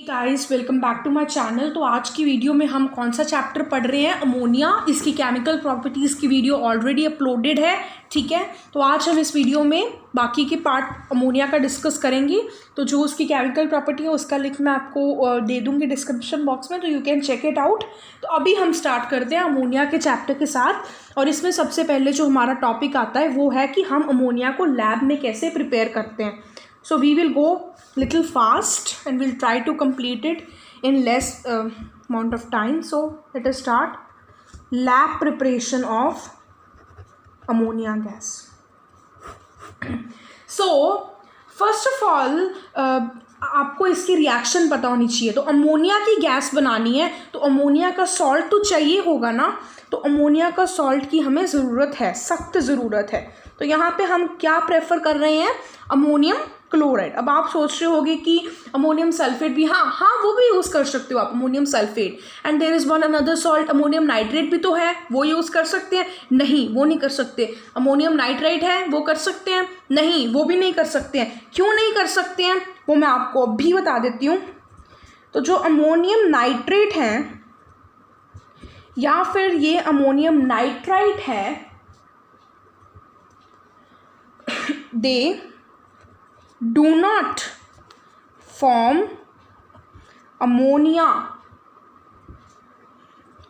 Guys welcome back to my channel. तो आज की वीडियो में हम कौन सा चैप्टर पढ़ रहे हैं? अमोनिया। इसकी केमिकल प्रॉपर्टीज़ की वीडियो ऑलरेडी अपलोडेड है, ठीक है। तो आज हम इस वीडियो में बाकी के पार्ट अमोनिया का डिस्कस करेंगे। तो जो उसकी केमिकल प्रॉपर्टी है उसका लिंक मैं आपको दे दूँगी डिस्क्रिप्शन बॉक्स में, तो you can check it out. तो अभी हम स्टार्ट करते हैं अमोनिया के चैप्टर के साथ। और इसमें सबसे पहले जो हमारा टॉपिक आता है वो है कि हम अमोनिया को लैब में कैसे प्रिपेयर करते हैं। So we will go little fast and we'll try to complete it in less amount of time. So let us start. Lab preparation of ammonia gas. So first of all आपको इसकी reaction पता होनी चाहिए। तो ammonia की gas बनानी है तो अमोनिया का सॉल्ट तो चाहिए होगा ना। तो अमोनिया का सॉल्ट की हमें ज़रूरत है, सख्त ज़रूरत है। तो यहाँ पे हम क्या प्रेफर कर रहे हैं? Ammonium chloride. अब आप सोच रहे होगे कि अमोनियम सल्फेट भी, हाँ वो भी यूज़ कर सकते हो आप, ammonium sulphate. And there is one another salt, ammonium nitrate भी तो है, वो यूज़ कर सकते हैं? नहीं, वो नहीं कर सकते। अमोनियम नाइट्राइट है, वो कर सकते हैं? नहीं, वो भी नहीं कर सकते हैं। क्यों नहीं कर सकते हैं वो मैं आपको अभी बता देती हूँ। तो जो अमोनियम नाइट्रेट है या फिर ये अमोनियम नाइट्राइट है, दे do not form ammonia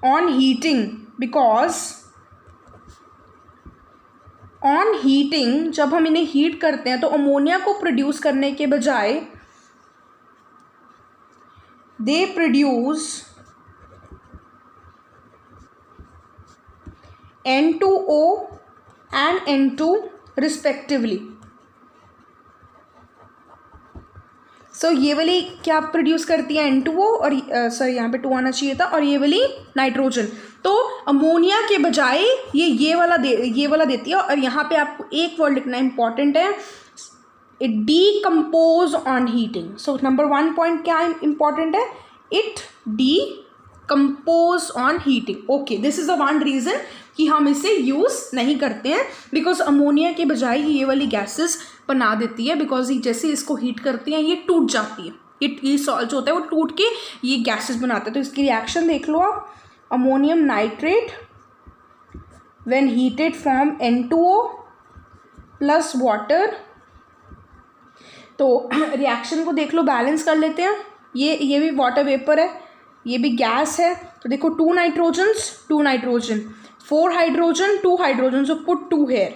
on heating, because on heating जब हम इन्हें हीट करते हैं तो अमोनिया को प्रोड्यूस करने के बजाय they produce N2O and N2 respectively. सो ये वाली क्या प्रोड्यूस करती है? N2O और सर यहाँ पे 2 आना चाहिए था, और ये वाली नाइट्रोजन। तो अमोनिया के बजाय ये वाला देती है। और यहाँ पे आपको एक वर्ड लिखना इंपॉर्टेंट है, it decompose on heating. So number 1 point क्या इंपॉर्टेंट है? It decompose on heating. Okay, this is the one reason कि हम इसे यूज़ नहीं करते हैं, बिकॉज अमोनिया के बजाय ये वाली गैसेस बना देती है। बिकॉज जैसे इसको हीट करती हैं ये टूट जाती है, ये सॉल्ट जो होता है वो टूट के ये गैसेस बनाते हैं। तो इसकी रिएक्शन देख लो आप। Ammonium nitrate when heated from N2O plus water. तो रिएक्शन को देख लो, बैलेंस कर लेते हैं। ये भी वाटर वेपर है, ये भी गैस है। तो देखो 2 nitrogen, 4 hydrogen, 2 hydrogen, so put 2 here.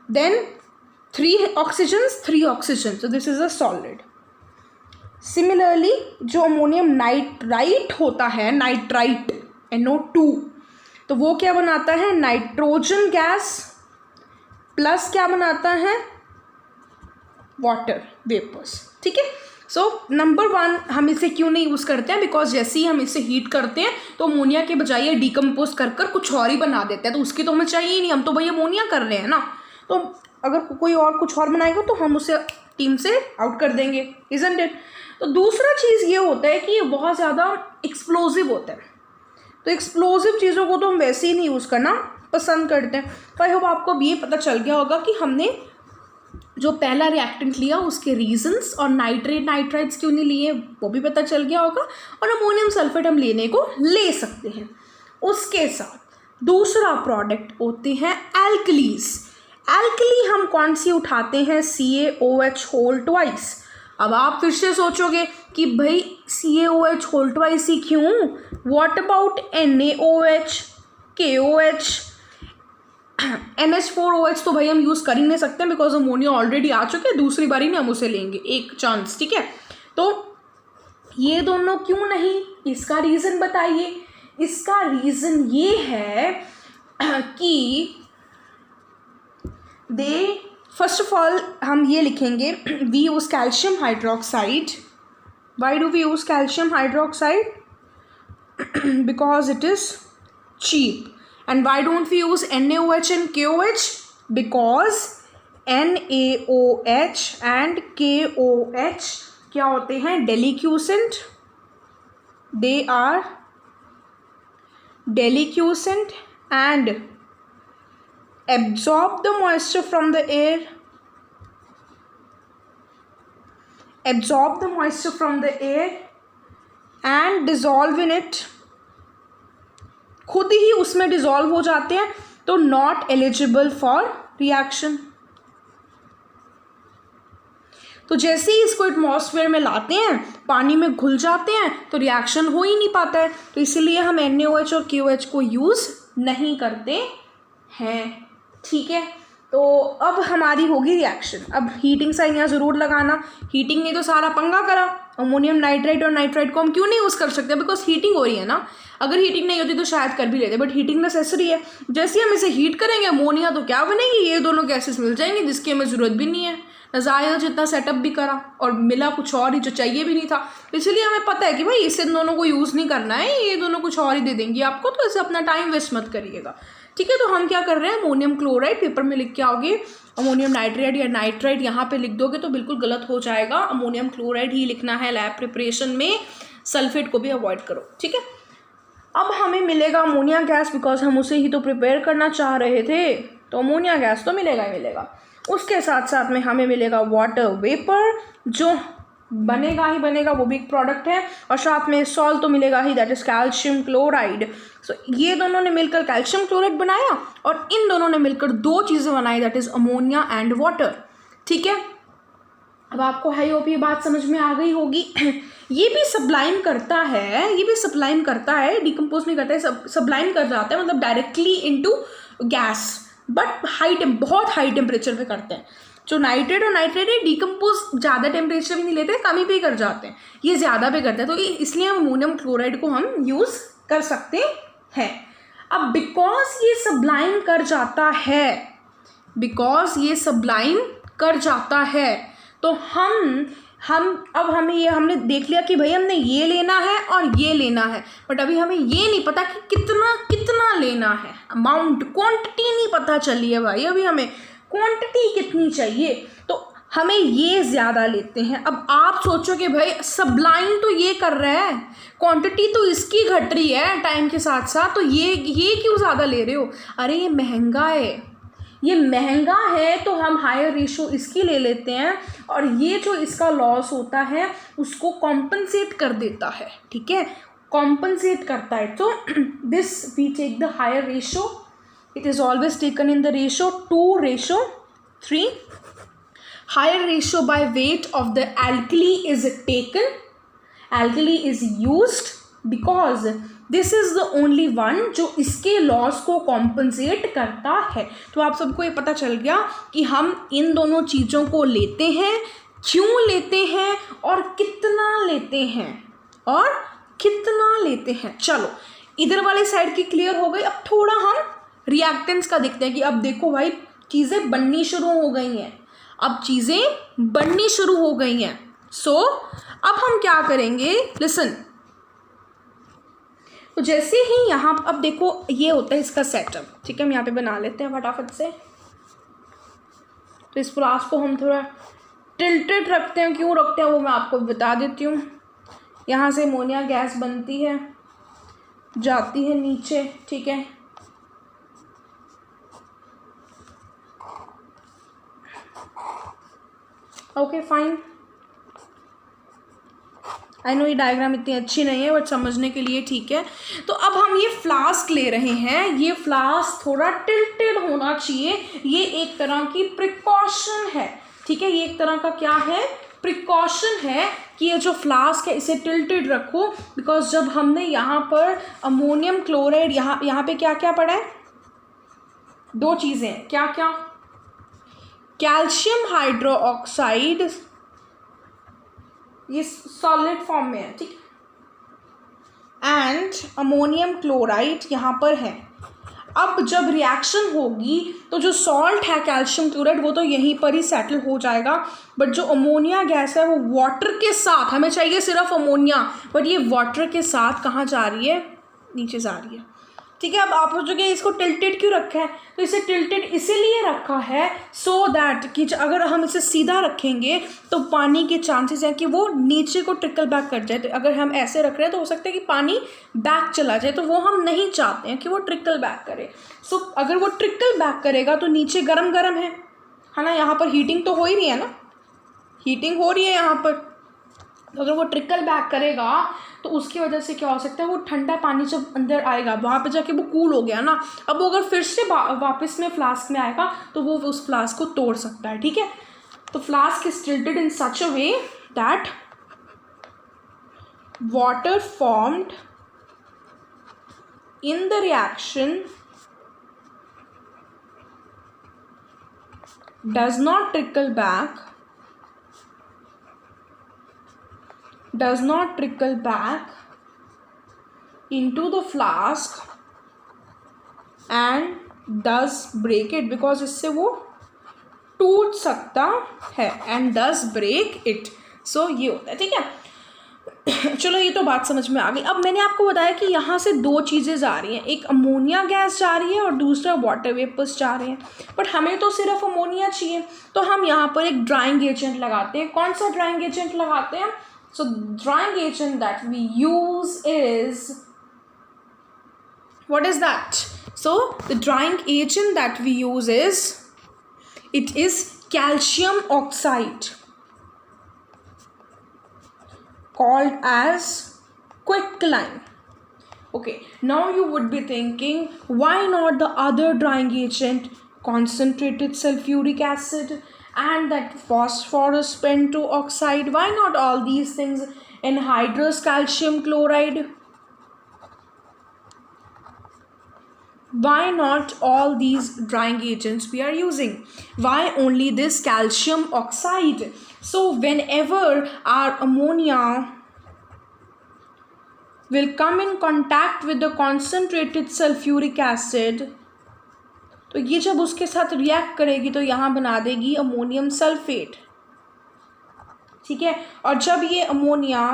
Then 3 oxygens, 3 oxygen. So this is a solid. Similarly, जो अमोनियम नाइट्राइट होता है, नाइट्राइट NO2, तो वो क्या बनाता है? नाइट्रोजन गैस प्लस क्या बनाता है? वाटर वेपर्स, ठीक है। सो नंबर 1 हम इसे क्यों नहीं यूज़ करते हैं? बिकॉज जैसे ही हम इसे हीट करते हैं तो अमोनिया के बजाय ये डीकम्पोज कर कुछ और ही बना देते हैं। तो उसकी तो हमें चाहिए ही नहीं, हम तो भाई अमोनिया कर रहे हैं ना। तो अगर कोई और कुछ और बनाएगा तो हम उसे टीम से आउट कर देंगे, इजंट इट? तो दूसरा चीज़ ये होता है कि ये बहुत ज़्यादा एक्सप्लोजिव होता है। तो एक्सप्लोजिव चीज़ों को तो हम वैसे ही नहीं यूज़ करना पसंद करते हैं। तो आई होप आपको अब ये पता चल गया होगा कि हमने जो पहला रिएक्टेंट लिया उसके रीजंस, और नाइट्राइट्स क्यों नहीं लिए वो भी पता चल गया होगा। और अमोनियम सल्फेट हम लेने को ले सकते हैं। उसके साथ दूसरा प्रोडक्ट होते हैं एल्कलीज। एल्कली हम कौन सी उठाते हैं? CaOH whole twice. अब आप फिर से सोचोगे कि भाई CaOH होल ट्वाइस ही क्यों? What about NaOH, KOH, NH4OH? तो भाई हम यूज़ कर ही नहीं सकते बिकॉज अमोनिया ऑलरेडी आ चुके हैं, दूसरी बारी में हम उसे लेंगे, एक चांस, ठीक है। तो ये दोनों क्यों नहीं? इसका रीज़न बताइए। इसका रीज़न ये है कि फर्स्ट ऑफ ऑल हम ये लिखेंगे, we use calcium hydroxide. Why do we use calcium hydroxide? Because it is cheap. And why don't we use NaOH and KOH? Because NaOH and KOH क्या होते हैं? Deliquescent. They are deliquescent and absorb the moisture from the air. absorb the moisture from the air and dissolve in it, खुद ही उसमें dissolve हो जाते हैं, तो not eligible for reaction. तो जैसे ही इसको एटमॉस्फेयर में लाते हैं, पानी में घुल जाते हैं, तो रिएक्शन हो ही नहीं पाता है। तो इसीलिए हम NaOH और KOH को यूज़ नहीं करते हैं। ठीक है, तो अब हमारी होगी रिएक्शन। अब हीटिंग साइन यहाँ ज़रूर लगाना, हीटिंग ने तो सारा पंगा करा। अमोनियम नाइट्राइट और नाइट्राइट को हम क्यों नहीं यूज़ कर सकते? बिकॉज हीटिंग हो रही है ना। अगर हीटिंग नहीं होती तो शायद कर भी लेते, बट हीटिंग नेसेसरी है। जैसे हम इसे हीट करेंगे अमोनिया, तो क्या बनेगी, ये दोनों गैसेस मिल जाएंगे जिसकी हमें ज़रूरत भी नहीं है। नज़ाया जितना सेटअप भी करा और मिला कुछ और ही जो चाहिए भी नहीं था। इसलिए हमें पता है कि भाई इसे दोनों को यूज़ नहीं करना है, ये दोनों कुछ और ही दे देंगी आपको, तो इसे अपना टाइम वेस्ट मत करिएगा। ठीक है, तो हम क्या कर रहे हैं, अमोनियम क्लोराइड, पेपर में लिख के आओगे अमोनियम नाइट्राइड या नाइट्राइड, यहाँ पे लिख दोगे तो बिल्कुल गलत हो जाएगा। अमोनियम क्लोराइड ही लिखना है लैब प्रिपरेशन में, सल्फेट को भी अवॉइड करो। ठीक है, अब हमें मिलेगा अमोनिया गैस, बिकॉज हम उसे ही तो प्रिपेयर करना चाह रहे थे, तो अमोनिया गैस तो मिलेगा ही मिलेगा। उसके साथ साथ में हमें मिलेगा वाटर वेपर, जो बनेगा ही बनेगा, वो भी एक प्रोडक्ट है, और साथ में सॉल्ट तो मिलेगा ही, दैट इज़ कैल्शियम क्लोराइड। सो ये दोनों ने मिलकर कैल्शियम क्लोराइड बनाया, और इन दोनों ने मिलकर दो चीज़ें बनाई, that is ammonia and water. ठीक है, अब आपको है होप ये बात समझ में आ गई होगी। ये भी सब्लाइम करता है, ये भी सब्लाइम करता है, डिकम्पोज नहीं करता है, सब्लाइम कर जाता है, मतलब डायरेक्टली इनटू गैस, बट बहुत हाई टेम्परेचर पे करते हैं। जो नाइट्रेट और नाइट्रेट है, डिकम्पोज ज़्यादा टेम्परेचर भी नहीं लेते, कम ही पे कर जाते हैं, ये ज़्यादा पे करते हैं, तो इसलिए हम अमोनियम क्लोराइड को हम यूज़ कर सकते हैं। अब बिकॉज ये सब्लाइम कर जाता है, बिकॉज ये सब्लाइम कर जाता है, तो अब हमें ये हमने देख लिया कि भाई हमने ये लेना है और ये लेना है, बट अभी हमें ये नहीं पता कि कितना लेना है, अमाउंट, क्वांटिटी नहीं पता चली है भाई, अभी हमें क्वांटिटी कितनी चाहिए, तो हमें ये ज़्यादा लेते हैं। अब आप सोचो कि भाई सब्लाइम तो ये कर रहा है, क्वांटिटी तो इसकी घट रही है टाइम के साथ साथ, तो ये क्यों ज़्यादा ले रहे हो? अरे ये महंगा है, ये महंगा है, तो हम हायर रेशो इसकी ले लेते हैं, और ये जो इसका लॉस होता है उसको कॉम्पनसेट कर देता है। ठीक है, कॉम्पनसेट करता है, तो this we take the higher ratio, it is always taken in the ratio 2:3। Higher ratio by weight of the alkali is taken, alkali is used because this is the only one जो इसके loss को compensate करता है। तो आप सबको ये पता चल गया कि हम इन दोनों चीज़ों को लेते हैं, क्यों लेते हैं और कितना लेते हैं, चलो इधर वाली साइड की क्लियर हो गई। अब थोड़ा हम रिएक्टेंट्स का देखते हैं कि अब देखो भाई चीज़ें बननी शुरू हो गई हैं, सो अब हम क्या करेंगे, लिसन। तो जैसे ही यहाँ अब देखो ये होता है इसका सेटअप। ठीक है, हम यहाँ पे बना लेते हैं फटाफट से। तो इस फ्लास्क को हम थोड़ा टिल्टेड रखते हैं, क्यों रखते हैं वो मैं आपको बता देती हूँ। यहाँ से अमोनिया गैस बनती है, जाती है नीचे। ठीक है, ओके फाइन। आई नो ये डायग्राम इतनी अच्छी नहीं है, बट समझने के लिए ठीक है। तो अब हम ये फ्लास्क ले रहे हैं, ये फ्लास्क थोड़ा टिल्टेड होना चाहिए, ये एक तरह की प्रिकॉशन है। ठीक है, ये एक तरह का क्या है, प्रिकॉशन है कि ये जो फ्लास्क है इसे टिल्टेड रखो, बिकॉज जब हमने यहाँ पर अमोनियम क्लोराइड, यहाँ पे क्या क्या पड़ा है, दो चीज़ें, क्या क्या, कैल्शियम हाइड्रोक्साइड, ये सॉलिड फॉर्म में है। ठीक, एंड अमोनियम क्लोराइड यहाँ पर है। अब जब रिएक्शन होगी तो जो सॉल्ट है कैल्शियम क्लोराइड वो तो यहीं पर ही सेटल हो जाएगा, बट जो अमोनिया गैस है वो वाटर के साथ, हमें चाहिए सिर्फ अमोनिया, बट ये वाटर के साथ कहाँ जा रही है, नीचे जा रही है। ठीक है, अब आप सोचोगे इसको टिल्टेड क्यों रखा है, तो इसे टिल्टेड इसीलिए रखा है सो दैट कि अगर हम इसे सीधा रखेंगे तो पानी के चांसेस हैं कि वो नीचे को ट्रिकल बैक कर जाए। तो अगर हम ऐसे रख रहे हैं तो हो सकता है कि पानी बैक चला जाए, तो वो हम नहीं चाहते हैं कि वो ट्रिकल बैक करे। सो अगर वो ट्रिकल बैक करेगा तो नीचे गरम गरम है ना, यहाँ पर हीटिंग तो हो ही रही है ना, हीटिंग हो रही है यहाँ पर, तो अगर वो ट्रिकल बैक करेगा तो उसकी वजह से क्या हो सकता है, वो ठंडा पानी जब अंदर आएगा वहाँ पे जाके वो कूल हो गया ना, अब वो अगर फिर से वापस में फ्लास्क में आएगा तो वो उस फ्लास्क को तोड़ सकता है, ठीक है। तो flask is tilted in such a way that water formed in the reaction does not trickle back into the flask and does break it, because इससे वो टूट सकता है, and does break it। so ये होता है, ठीक है। चलो ये तो बात समझ में आ गई। अब मैंने आपको बताया कि यहाँ से दो चीज़ें जा रही हैं, एक अमोनिया गैस जा रही है और दूसरा वाटर वेपर्स जा रहे हैं, बट हमें तो सिर्फ अमोनिया चाहिए, तो हम यहाँ पर एक ड्राइंग एजेंट लगाते हैं। कौन सा ड्राइंग एजेंट लगाते हैं? So drying agent that we use is, what is that? So the drying agent that we use is, it is calcium oxide, called as quicklime। Okay, now you would be thinking, why not the other drying agent, concentrated sulfuric acid and that phosphorus pentoxide? Why not all these things? Anhydrous calcium chloride? Why not all these drying agents we are using? Why only this calcium oxide? So whenever our ammonia will come in contact with the concentrated sulfuric acid, तो ये जब उसके साथ react करेगी तो यहाँ बना देगी अमोनियम सल्फेट, ठीक है। और जब ये अमोनिया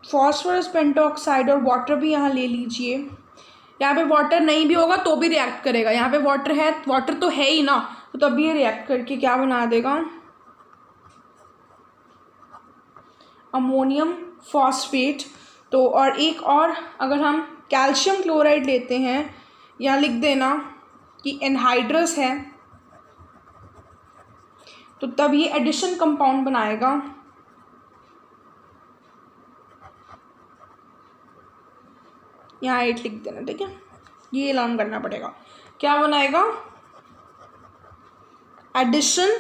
फॉस्फोरस पेंटोक्साइड और वाटर भी यहाँ ले लीजिए, यहाँ पे वाटर नहीं भी होगा तो भी रिएक्ट करेगा, यहाँ पे वाटर है, वाटर तो है ही ना, तो तब ये रिएक्ट करके क्या बना देगा, अमोनियम फॉस्फेट। तो और एक और, अगर हम कैल्शियम क्लोराइड लेते हैं, यहाँ लिख देना कि एनहाइड्रस है, तो तब ये एडिशन कंपाउंड बनाएगा, यहाँ 8 लिख देना, ठीक है। ये लर्न करना पड़ेगा, क्या बनाएगा, एडिशन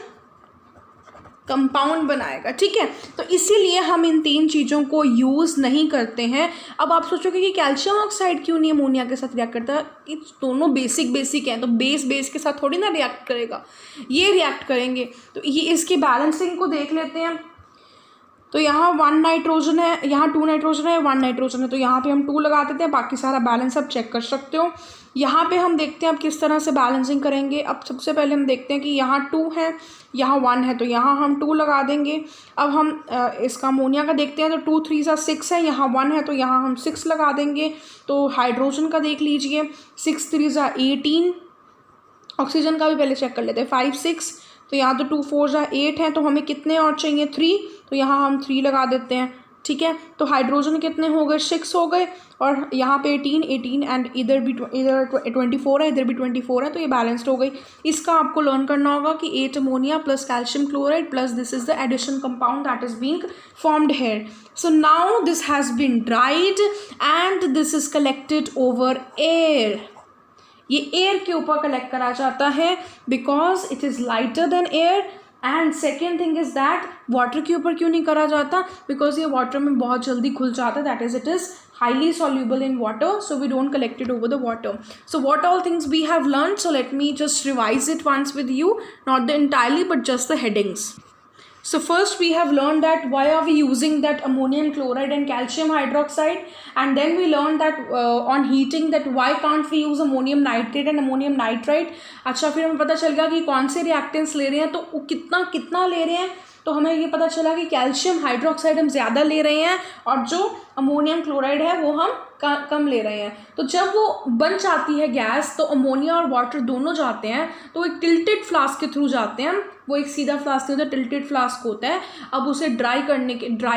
कंपाउंड बनाएगा, ठीक है। तो इसीलिए हम इन 3 चीज़ों को यूज़ नहीं करते हैं। अब आप सोचोगे कि कैल्शियम ऑक्साइड क्यों नहीं अमोनिया के साथ रिएक्ट करता? कि दोनों बेसिक हैं, तो बेस के साथ थोड़ी ना रिएक्ट करेगा, ये रिएक्ट करेंगे। तो ये इसकी बैलेंसिंग को देख लेते हैं। तो यहाँ 1 नाइट्रोजन है, यहाँ 2 नाइट्रोजन है, 1 नाइट्रोजन है, तो यहाँ पे हम 2 लगा देते हैं, बाकी सारा बैलेंस आप चेक कर सकते हो। यहाँ पे हम देखते हैं अब किस तरह से बैलेंसिंग करेंगे। अब सबसे पहले हम देखते हैं कि यहाँ 2 है, यहाँ 1 है, तो यहाँ हम 2 लगा देंगे। अब हम इसका अमोनिया का देखते हैं, तो 2 3 6 है, यहाँ 1 है, तो यहाँ हम 6 लगा देंगे। तो हाइड्रोजन का देख लीजिए, 6 3 18, ऑक्सीजन का भी पहले चेक कर लेते हैं, 5 6, तो यहाँ तो 2 4 8 हैं, तो हमें कितने और चाहिए, 3, तो यहाँ हम 3 लगा देते हैं, ठीक है। तो हाइड्रोजन कितने हो गए, 6 हो गए, और यहाँ पे 18 एंड इधर 24 है, इधर भी 24 है, तो ये बैलेंस्ड हो गई। इसका आपको लर्न करना होगा कि 8 ammonia plus calcium chloride plus this is the addition compound that is being formed here. So now this has been dried and this is collected over air. ये एयर के ऊपर कलेक्ट करा जाता है because it is lighter than air. And second thing is that water के ऊपर क्यों नहीं करा जाता, बिकॉज ये वाटर में बहुत जल्दी घुल जाता है, that is it is highly soluble in water, so we don't collect it over the water. So what all things we have learned, so let me just revise it once with you, not the entirely but just the headings. So first we have learned that why are we using that ammonium chloride and calcium hydroxide, and then we learned that on heating that why can't we use ammonium nitrate and ammonium nitrite। अच्छा, फिर हमें पता चल गया कि कौन से reactants ले रहे हैं, तो वो कितना ले रहे हैं, तो हमें ये पता चला कि कैल्शियम हाइड्रोक्साइड हम ज़्यादा ले रहे हैं और जो अमोनियम क्लोराइड है वो हम कम ले रहे हैं। तो जब वो बन जाती है गैस, तो अमोनिया और वाटर दोनों जाते हैं, तो एक टिल्टेड फ्लास्क के थ्रू जाते हैं। वो एक सीधा फ्लास्क होता है, टिल्टेड फ्लास्क होता है। अब उसे ड्राई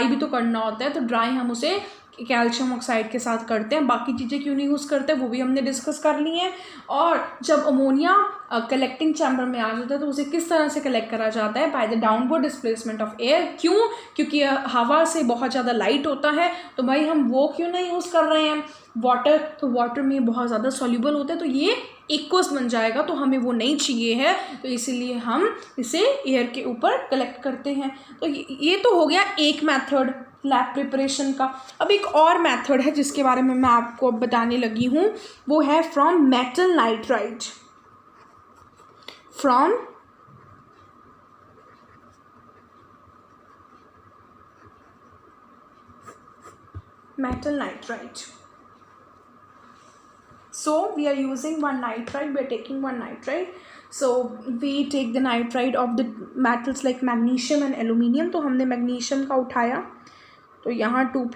भी तो करना होता है, तो ड्राई हम उसे कैल्शियम ऑक्साइड के साथ करते हैं। बाकी चीज़ें क्यों नहीं यूज़ करते वो भी हमने डिस्कस कर ली हैं। और जब अमोनिया कलेक्टिंग चैम्बर में आ जाता है तो उसे किस तरह से कलेक्ट करा जाता है, by the downward displacement of air. क्यों? क्योंकि हवा से बहुत ज़्यादा लाइट होता है, तो भाई हम वो क्यों नहीं यूज़ कर रहे हैं वाटर, तो वाटर में बहुत ज़्यादा सॉल्यूबल होता है तो ये एक्वस बन जाएगा, तो हमें वो नहीं चाहिए है, तो इसीलिए हम इसे एयर के ऊपर कलेक्ट करते हैं। तो ये तो हो गया एक मेथड लैब प्रिपरेशन का। अब एक और मेथड है जिसके बारे में मैं आपको बताने लगी हूँ, वो है from metal nitride. From metal nitride. So we are using one nitride, we are taking one nitride. So we take the nitride of the metals like magnesium and aluminium. तो हमने मैग्नीशियम का उठाया, तो यहाँ 2 +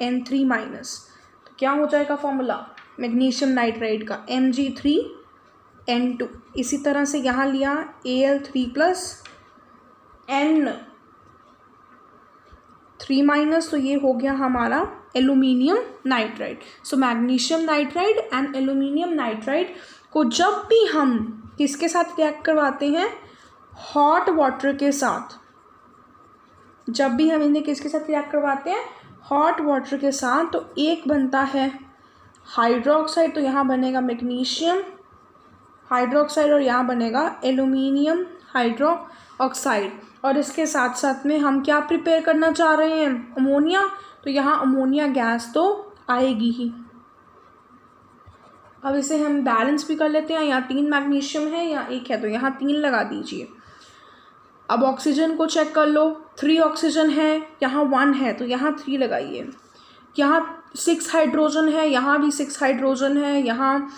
N3-, तो क्या हो जाएगा फॉर्मूला मैग्नीशियम नाइट्राइड का Mg3N2। इसी तरह से यहाँ लिया Al3 + N3-, तो ये हो गया हमारा aluminium nitride. So magnesium nitride and aluminium nitride को जब भी हम किसके साथ रिएक्ट करवाते हैं, हॉट वाटर के साथ, जब भी हम इन्हें किसके साथ रिएक्ट करवाते हैं, हॉट वाटर के साथ, तो एक बनता है हाइड्रोक्साइड, तो यहाँ बनेगा मैग्नीशियम हाइड्रोक्साइड और यहाँ बनेगा एल्यूमिनियम हाइड्रोक्साइड। और इसके साथ साथ में हम क्या प्रिपेयर करना चाह रहे हैं, अमोनिया, तो यहाँ अमोनिया गैस तो आएगी ही। अब इसे हम बैलेंस भी कर लेते हैं, यहाँ 3 मैग्नीशियम है, यहाँ 1 है, तो यहाँ 3 लगा दीजिए। अब ऑक्सीजन को चेक कर लो, 3 ऑक्सीजन है, यहाँ 1 है, तो यहाँ 3 लगाइए। यहाँ 6 हाइड्रोजन है, यहाँ भी 6 हाइड्रोजन है, यहाँ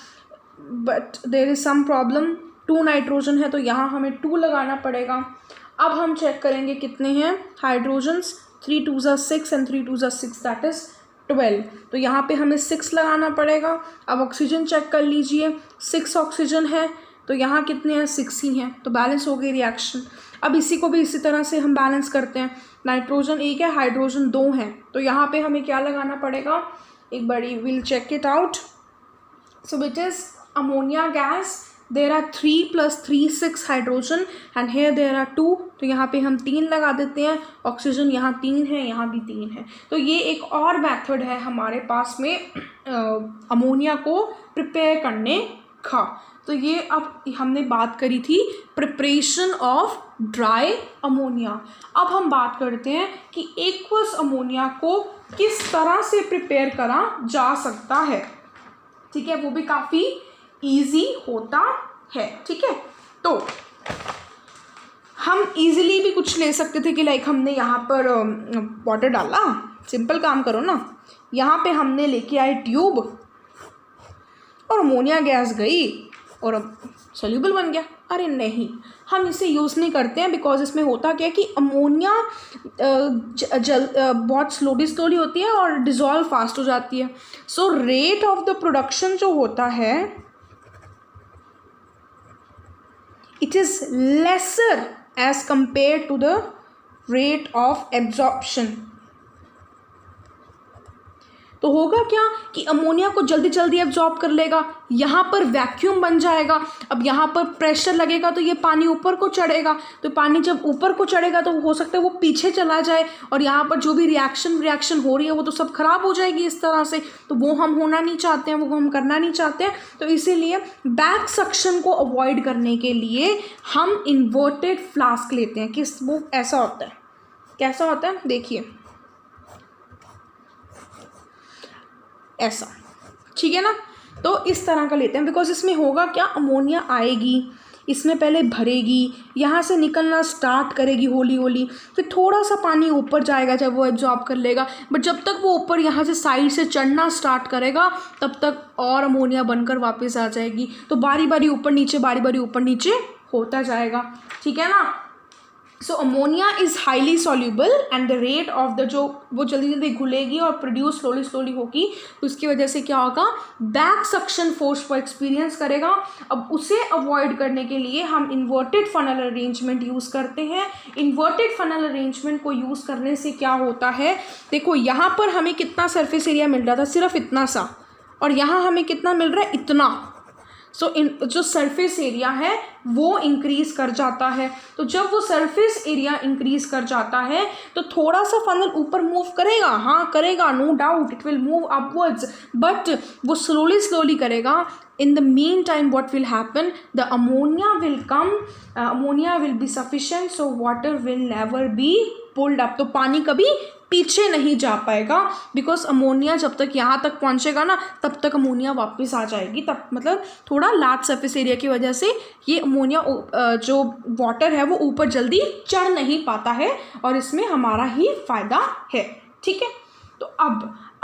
but there is some problem, 2 nitrogen है, तो यहाँ हमें 2 लगाना पड़ेगा। अब हम चेक करेंगे कितने हैं हाइड्रोजन्स, 3 × 2 = 6 and 3 × 2 = 6, दैट इज़ 12, तो यहाँ पे हमें 6 लगाना पड़ेगा। अब ऑक्सीजन चेक कर लीजिए, 6 ऑक्सीजन है, तो यहाँ कितने हैं, 6 ही हैं, तो बैलेंस हो गई रिएक्शन। अब इसी को भी इसी तरह से हम बैलेंस करते हैं, नाइट्रोजन 1 है, हाइड्रोजन 2 हैं, तो यहाँ पे हमें क्या लगाना पड़ेगा, एक बड़ी, will check it out. So it is ammonia gas, there are 3 + 3 6 hydrogen and here there are 2, तो यहाँ पे हम 3 लगा देते हैं। ऑक्सीजन यहाँ 3 है, यहाँ भी 3 है, तो ये एक और मेथड है हमारे पास में अमोनिया को प्रिपेयर करने का। तो ये अब हमने बात करी थी प्रिपरेशन ऑफ ड्राई अमोनिया। अब हम बात करते हैं कि एक्वस अमोनिया को किस तरह से प्रिपेयर करा जा सकता है, ठीक है, वो भी काफ़ी ईजी होता है, ठीक है। तो हम इजीली भी कुछ ले सकते थे कि लाइक हमने यहाँ पर वाटर डाला, सिंपल काम करो ना, यहाँ पे हमने लेके आए ट्यूब और अमोनिया गैस गई और अब सोल्यूबल बन गया। अरे नहीं, हम इसे यूज़ नहीं करते हैं, बिकॉज इसमें होता क्या है कि अमोनिया बहुत स्लोली होती है और डिज़ोल्व फास्ट हो जाती है। So rate of the production जो होता है, it is lesser as compared to the rate of absorption। तो होगा क्या कि अमोनिया को जल्दी जल्दी एब्जॉर्ब कर लेगा, यहाँ पर वैक्यूम बन जाएगा। अब यहाँ पर प्रेशर लगेगा तो ये पानी ऊपर को चढ़ेगा, तो पानी जब ऊपर को चढ़ेगा तो हो सकता है वो पीछे चला जाए और यहाँ पर जो भी रिएक्शन हो रही है वो तो सब खराब हो जाएगी इस तरह से, तो वो हम होना नहीं चाहते हैं, वो हम करना नहीं चाहते हैं। तो इसीलिए बैक सक्शन को अवॉइड करने के लिए हम इन्वर्टेड फ्लास्क लेते हैं। किस वो ऐसा होता है, कैसा होता है देखिए, ऐसा, ठीक है ना। तो इस तरह का लेते हैं, बिकॉज इसमें होगा क्या, अमोनिया आएगी, इसमें पहले भरेगी, यहाँ से निकलना स्टार्ट करेगी हौली हौली, फिर थोड़ा सा पानी ऊपर जाएगा जब वो एब्जॉर्ब कर लेगा, बट जब तक वो ऊपर यहाँ से साइड से चढ़ना स्टार्ट करेगा तब तक और अमोनिया बनकर वापस आ जाएगी। तो बारी बारी ऊपर नीचे होता जाएगा, ठीक है ना। So ammonia is highly soluble and the rate of the जो वो जल्दी जल्दी घुलेगी और प्रोड्यूस स्लोली होगी, तो उसकी वजह से क्या होगा, बैक सक्शन फोर्स को एक्सपीरियंस करेगा। अब उसे अवॉइड करने के लिए हम इन्वर्टेड फनल अरेंजमेंट यूज़ करते हैं। इन्वर्टेड फनल अरेंजमेंट को यूज़ करने से क्या होता है, देखो यहाँ पर हमें कितना सरफेस एरिया मिल रहा था, सिर्फ इतना सा, और यहाँ हमें कितना मिल रहा है, इतना। सो इन जो सरफेस एरिया है वो इंक्रीज़ कर जाता है। तो जब वो सरफेस एरिया इंक्रीज़ कर जाता है तो थोड़ा सा फनल ऊपर मूव करेगा, हाँ करेगा, no doubt it will move upwards, but वो स्लोली स्लोली करेगा। In the meantime what will happen, the ammonia will come, ammonia will be sufficient, so water will never be pulled up। तो पानी कभी पीछे नहीं जा पाएगा, बिकॉज अमोनिया जब तक यहाँ तक पहुँचेगा ना तब तक अमोनिया वापस आ जाएगी। तब मतलब थोड़ा लार्ज सरफेस एरिया की वजह से ये अमोनिया जो वाटर है वो ऊपर जल्दी चढ़ नहीं पाता है और इसमें हमारा ही फ़ायदा है। ठीक है, तो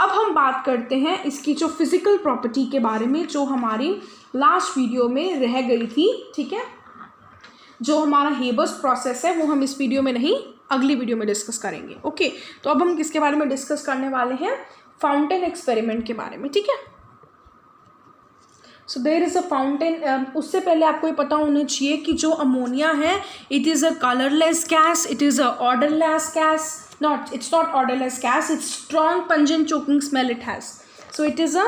अब हम बात करते हैं इसकी जो फिज़िकल प्रॉपर्टी के बारे में, जो हमारी लास्ट वीडियो में रह गई थी। ठीक है, जो हमारा हेबर्स प्रोसेस है वो हम इस वीडियो में नहीं, अगली वीडियो में डिस्कस करेंगे। ओके, तो अब हम किसके बारे में डिस्कस करने वाले हैं, फाउंटेन एक्सपेरिमेंट के बारे में। ठीक है, so there is a fountain. उससे पहले आपको ये पता होना चाहिए कि जो अमोनिया है it is a colourless gas, it is a odourless gas, it's not odorless gas, it's strong pungent choking smell it has. So it is a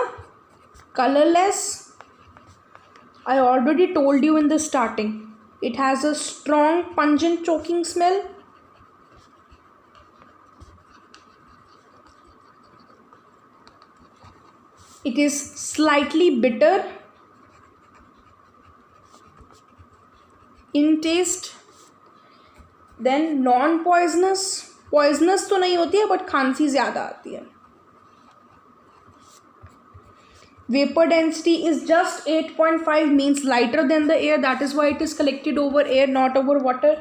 colorless, I already told you in the starting, it has a strong pungent choking smell, it is slightly bitter in taste, then non poisonous, poisonous तो नहीं होती है but खांसी ज़्यादा आती है। Vapour density is just 8.5 means lighter than the air, that is why it is collected over air not over water.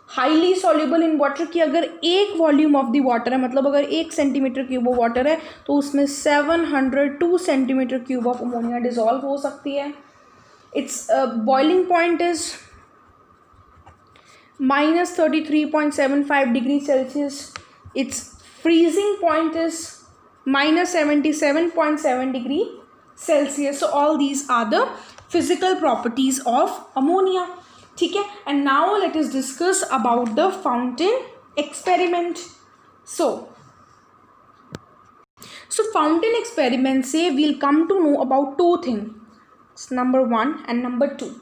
Highly soluble in water की अगर एक वॉल्यूम ऑफ द वाटर है, मतलब अगर 1 सेंटीमीटर क्यूब ऑफ वाटर है तो उसमें 702 centimetre cube of ammonia dissolve हो सकती है। It's boiling point is minus 33.75 degrees Celsius. Its freezing point is minus 77.7 degree Celsius. So all these are the physical properties of ammonia. ठीक है, and now let us discuss about the fountain experiment. So fountain experiment से we'll come to know about two things, number 1 and number 2.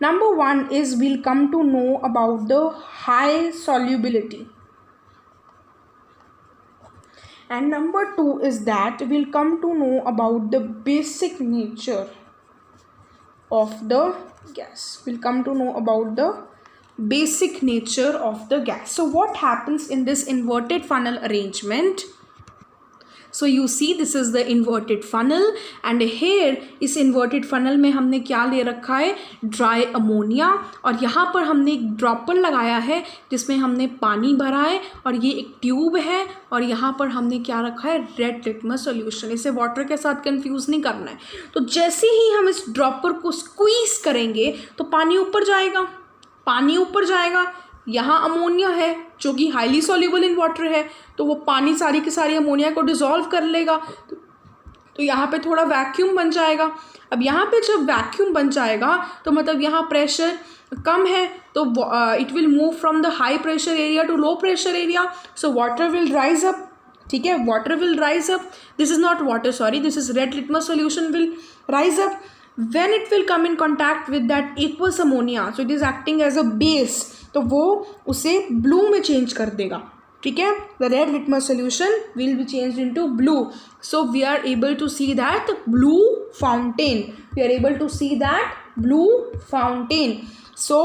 Number 1 is we'll come to know about the high solubility, and number 2 is that we'll come to know about the basic nature of the gas. We'll come to know about the basic nature of the gas. So what happens in this inverted funnel arrangement? So you see this is the inverted funnel and here इस inverted funnel में हमने क्या ले रखा है, dry ammonia, और यहाँ पर हमने एक ड्रॉपर लगाया है जिसमें हमने पानी भरा है और ये एक ट्यूब है और यहाँ पर हमने क्या रखा है, रेड लिटमस सॉल्यूशन। इसे वाटर के साथ कंफ्यूज नहीं करना है। तो जैसे ही हम इस ड्रॉपर को स्क्वीज करेंगे तो पानी ऊपर जाएगा, पानी ऊपर जाएगा, यहाँ अमोनिया है जो कि हाईली सॉल्युबल इन वाटर है तो वो पानी सारी की सारी अमोनिया को डिसॉल्व कर लेगा। तो यहाँ पे थोड़ा वैक्यूम बन जाएगा। अब यहाँ पे जब वैक्यूम बन जाएगा तो मतलब यहाँ प्रेशर कम है तो it will move from the high pressure area to low pressure area, so water will rise up. ठीक है, water will rise up, this is not water, sorry, this is red litmus solution will rise up. when it will come in contact with that aqueous ammonia, so it is acting as a base, तो वो उसे blue में change कर देगा। ठीक है, the red litmus solution will be changed into blue, so we are able to see that blue fountain, we are able to see that blue fountain। so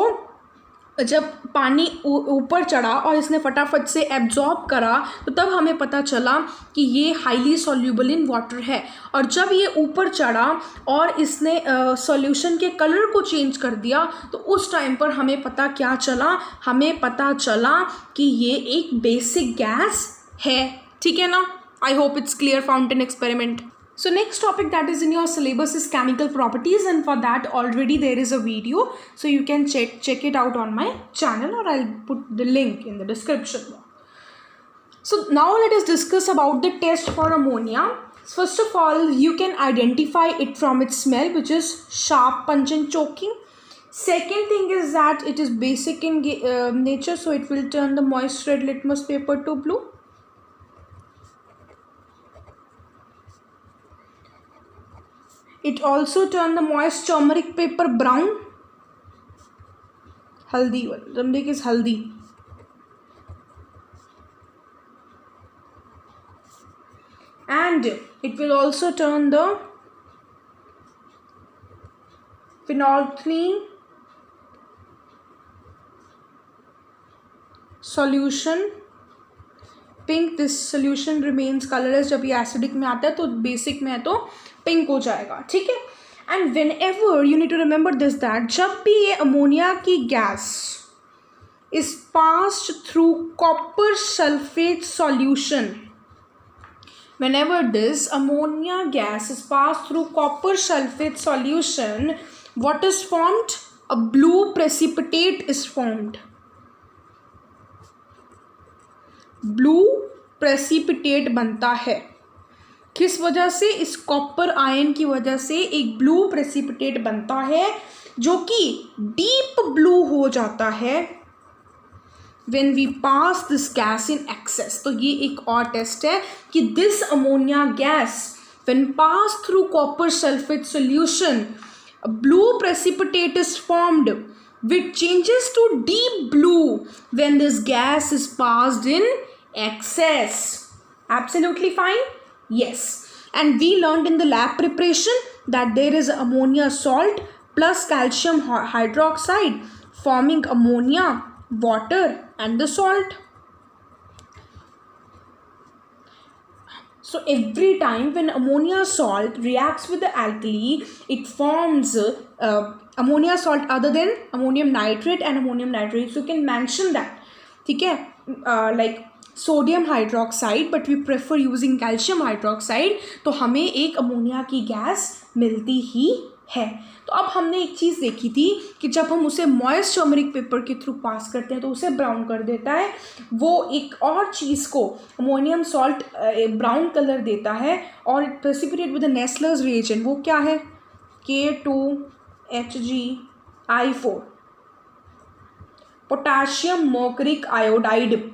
जब पानी ऊपर चढ़ा और इसने फटाफट से एब्जॉर्ब करा तो तब हमें पता चला कि ये हाईली सॉल्युबल इन वाटर है, और जब ये ऊपर चढ़ा और इसने सॉल्यूशन के कलर को चेंज कर दिया तो उस टाइम पर हमें पता क्या चला, हमें पता चला कि ये एक बेसिक गैस है। ठीक है ना, I hope it's clear fountain experiment. So next topic that is in your syllabus is chemical properties, and for that already there is a video, so you can check it out on my channel, or I'll put the link in the description box. So now let us discuss about the test for ammonia. First of all, you can identify it from its smell, which is sharp, pungent, choking. Second thing is that it is basic in nature, so it will turn the moist red litmus paper to blue. It also turn the moist turmeric paper brown. Haldi, turmeric is haldi. And it will also turn the phenolphthalein solution pink. This solution remains colorless. जब ये acidic में आता है तो basic में है तो pink हो जाएगा, ठीक है. And whenever you need to remember this, that जब भी ये अमोनिया की gas is passed through copper sulfate solution, whenever this ammonia gas is passed through copper sulfate solution, what is formed? A blue precipitate is formed. Blue precipitate बनता है. किस वजह से? इस कॉपर आयन की वजह से एक ब्लू प्रेसिपिटेट बनता है जो कि डीप ब्लू हो जाता है when we pass this gas in excess. तो ये एक और टेस्ट है कि this ammonia gas when passed through copper sulfate solution, a blue precipitate is formed which changes to deep blue when this gas is passed in excess. Absolutely fine? Yes. And we learned in the lab preparation that there is ammonia salt plus calcium hydroxide forming ammonia, water and the salt. So every time when ammonia salt reacts with the alkali, it forms ammonia salt other than ammonium nitrate and ammonium nitrate. So you can mention that. ठीक है, like sodium hydroxide, but we prefer using calcium hydroxide, तो हमें एक ammonia की gas मिलती ही है. तो अब हमने एक चीज़ देखी थी कि जब हम उसे मॉइस्ट टर्मरिक पेपर के थ्रू पास करते हैं तो उसे ब्राउन कर देता है. वो एक और चीज़ को अमोनियम सॉल्ट ब्राउन कलर देता है और it precipitate with the Nessler's reagent. वो क्या है? K2HgI4 potassium mercuric iodide.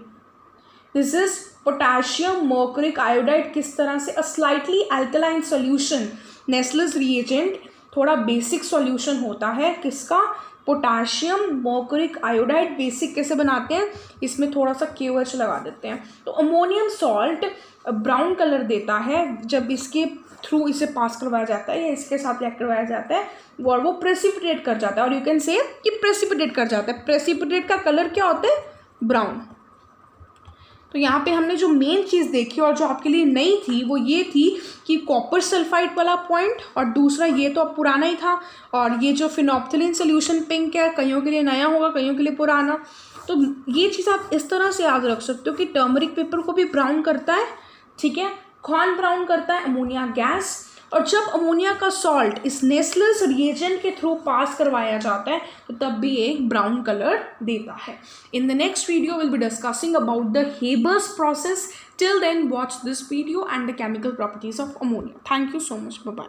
This is potassium mercuric iodide. किस तरह से? A slightly alkaline solution. Nessler's reagent थोड़ा बेसिक सॉल्यूशन होता है. किसका? Potassium mercuric iodide. बेसिक कैसे बनाते हैं? इसमें थोड़ा सा KOH लगा देते हैं. तो अमोनियम सॉल्ट ब्राउन कलर देता है जब इसके थ्रू इसे पास करवाया जाता है या इसके साथ रिएक्ट करवाया जाता है और वो प्रेसिपिटेट कर जाता है. और यू कैन से कि प्रेसिपिटेट कर जाता है. प्रेसिपिटेट का कलर क्या होता है? ब्राउन. तो यहाँ पे हमने जो मेन चीज़ देखी और जो आपके लिए नई थी वो ये थी कि कॉपर सल्फाइड वाला पॉइंट, और दूसरा ये तो अब पुराना ही था. और ये जो फिनोप्थलीन सोल्यूशन पिंक है, कईयों के लिए नया होगा, कईयों के लिए पुराना. तो ये चीज़ आप इस तरह से याद रख सकते हो कि टर्मरिक पेपर को भी ब्राउन करता है. ठीक है, कौन ब्राउन करता है? Ammonia gas. और जब अमोनिया का सॉल्ट इस नेस्लर्स रिएजेंट के थ्रू पास करवाया जाता है तो तब भी एक ब्राउन कलर देता है. In the next video will be discussing about the Haber's process. Till then watch this video and the chemical properties of ammonia. Thank you so much. Bye bye.